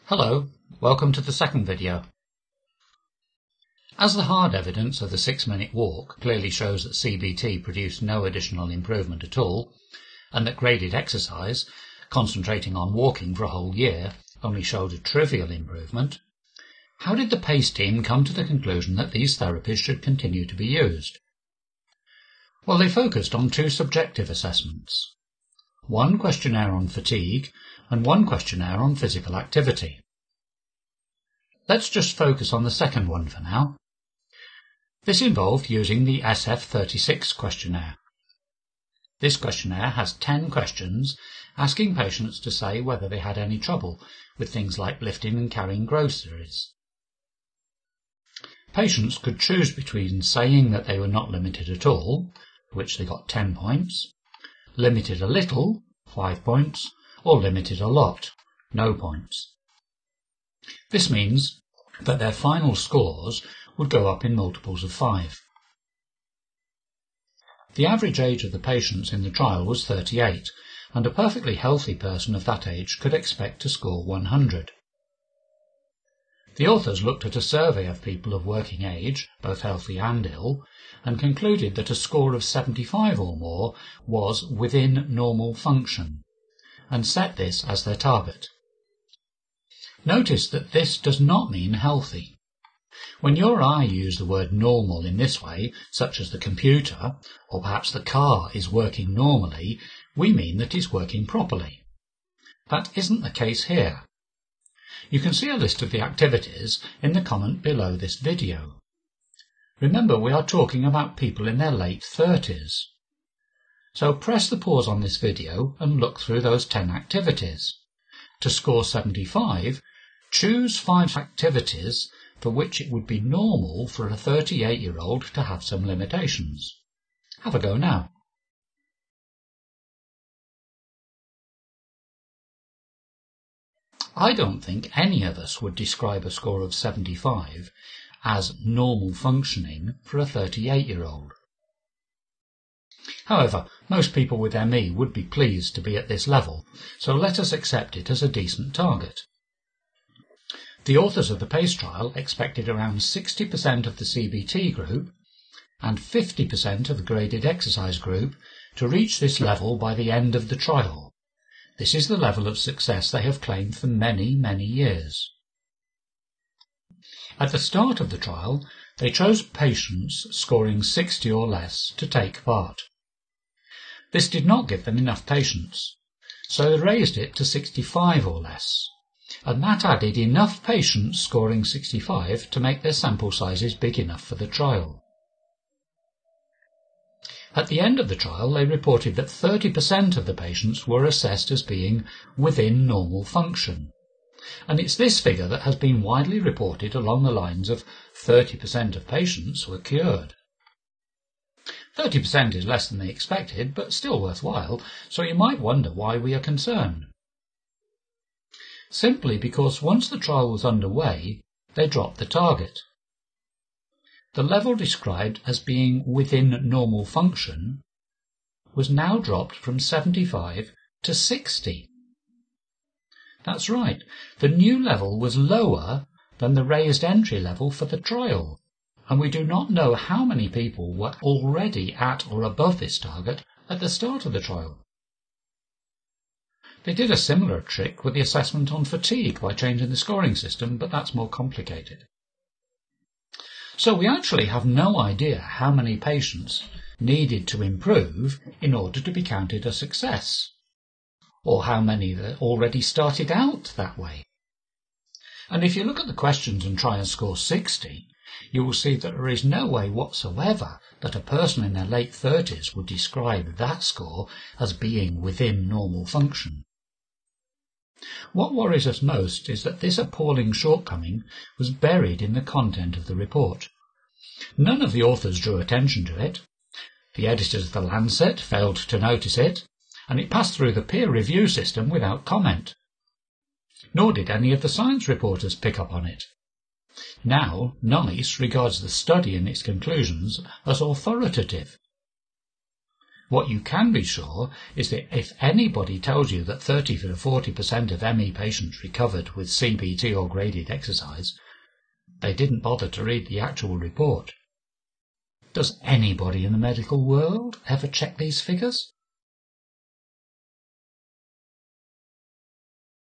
Hello, welcome to the second video. As the hard evidence of the 6-minute walk clearly shows that CBT produced no additional improvement at all, and that graded exercise, concentrating on walking for a whole year, only showed a trivial improvement, how did the PACE team come to the conclusion that these therapies should continue to be used? Well, they focused on two subjective assessments. One questionnaire on fatigue and one questionnaire on physical activity. Let's just focus on the second one for now. This involved using the SF-36 questionnaire. This questionnaire has 10 questions asking patients to say whether they had any trouble with things like lifting and carrying groceries. Patients could choose between saying that they were not limited at all, for which they got 10 points, limited a little, 5 points, or limited a lot, no points. This means that their final scores would go up in multiples of 5. The average age of the patients in the trial was 38, and a perfectly healthy person of that age could expect to score 100. The authors looked at a survey of people of working age, both healthy and ill, and concluded that a score of 75 or more was within normal function, and set this as their target. Notice that this does not mean healthy. When you or I use the word normal in this way, such as the computer, or perhaps the car is working normally, we mean that it's working properly. That isn't the case here. You can see a list of the activities in the comment below this video. Remember, we are talking about people in their late 30s. So press the pause on this video and look through those 10 activities. To score 75, choose 5 activities for which it would be normal for a 38-year-old to have some limitations. Have a go now. I don't think any of us would describe a score of 75 as normal functioning for a 38-year-old. However, most people with ME would be pleased to be at this level, so let us accept it as a decent target. The authors of the PACE trial expected around 60% of the CBT group and 50% of the graded exercise group to reach this level by the end of the trial. This is the level of success they have claimed for many, many years. At the start of the trial, they chose patients scoring 60 or less to take part. This did not give them enough patients, so they raised it to 65 or less, and that added enough patients scoring 65 to make their sample sizes big enough for the trial. At the end of the trial, they reported that 30% of the patients were assessed as being within normal function, and it's this figure that has been widely reported along the lines of 30% of patients were cured. 30% is less than they expected, but still worthwhile, so you might wonder why we are concerned. Simply because once the trial was underway, they dropped the target. The level described as being within normal function was now dropped from 75 to 60. That's right, the new level was lower than the raised entry level for the trial, and we do not know how many people were already at or above this target at the start of the trial. They did a similar trick with the assessment on fatigue by changing the scoring system, but that's more complicated. So we actually have no idea how many patients needed to improve in order to be counted a success, or how many that already started out that way. And if you look at the questions and try and score 60, you will see that there is no way whatsoever that a person in their late 30s would describe that score as being within normal function. What worries us most is that this appalling shortcoming was buried in the content of the report. None of the authors drew attention to it. The editors of The Lancet failed to notice it, and it passed through the peer review system without comment. Nor did any of the science reporters pick up on it. Now, NICE regards the study and its conclusions as authoritative. What you can be sure is that if anybody tells you that 30 to 40% of ME patients recovered with CBT or graded exercise, they didn't bother to read the actual report. Does anybody in the medical world ever check these figures?